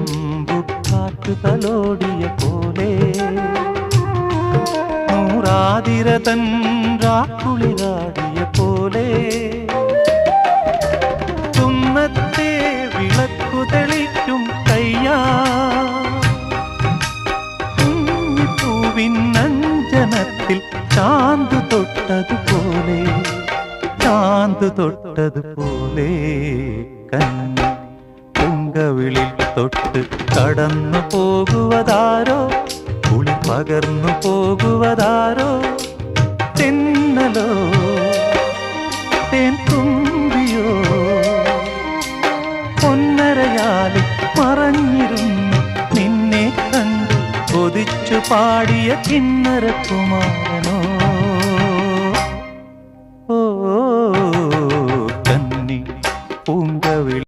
താഴമ്പുകാറ്റു തലോടിയ പോലെ നൂറാതിരതൻ രാക്കുളിരാടിയ പോലെ തുന്നത്തെ വിളക്കു തെളിക്കും കയ്യാ പൂവിനഞ്ജനത്തിൽ ചാന്തു തൊട്ടതുപോലെ കണ്ണി പൊങ്കവിളിൽ തൊട്ട് കടന്നു പോകുവതാരോ കുളി പകർന്നു പോകുവതാരോ തെന്നലോ തേൻ തുമ്പിയോ പൊന്നരയാലിൽ മറഞ്ഞിരുന്നു നിന്നെ കണ്ടു കൊതിച്ചു പാടിയ കിന്നരകുമാരൻ.